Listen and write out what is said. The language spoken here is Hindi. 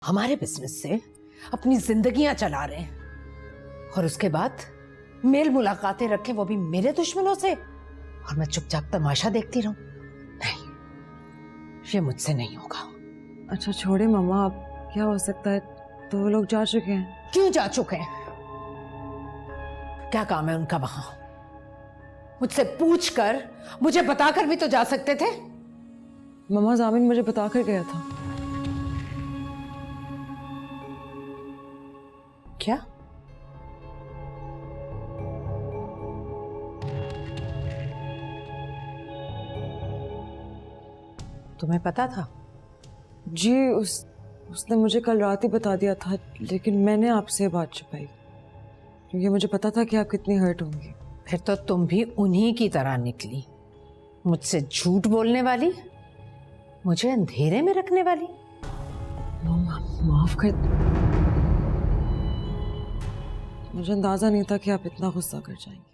हमारे बिजनेस से अपनी जिंदगियां चला रहे हैं और उसके बाद मेल मुलाकातें रखे, वो भी मेरे दुश्मनों से, और मैं चुपचाप तमाशा देखती रहूं? नहीं, ये मुझसे नहीं होगा। अच्छा छोड़े मामा, अब क्या हो सकता है, तो वो लोग जा चुके हैं। क्यों जा चुके हैं? क्या काम है उनका वहां? मुझसे पूछकर, मुझे बताकर भी तो जा सकते थे। मामा जामिन मुझे बता कर गया था। क्या? तुम्हें पता था? जी उसने मुझे कल रात ही बता दिया था, लेकिन मैंने आपसे बात छुपाई क्योंकि मुझे पता था कि आप कितनी हर्ट होंगी। फिर तो तुम भी उन्हीं की तरह निकली, मुझसे झूठ बोलने वाली, मुझे अंधेरे में रखने वाली। मामा माफ कर, मुझे अंदाजा नहीं था कि आप इतना गुस्सा कर जाएंगे।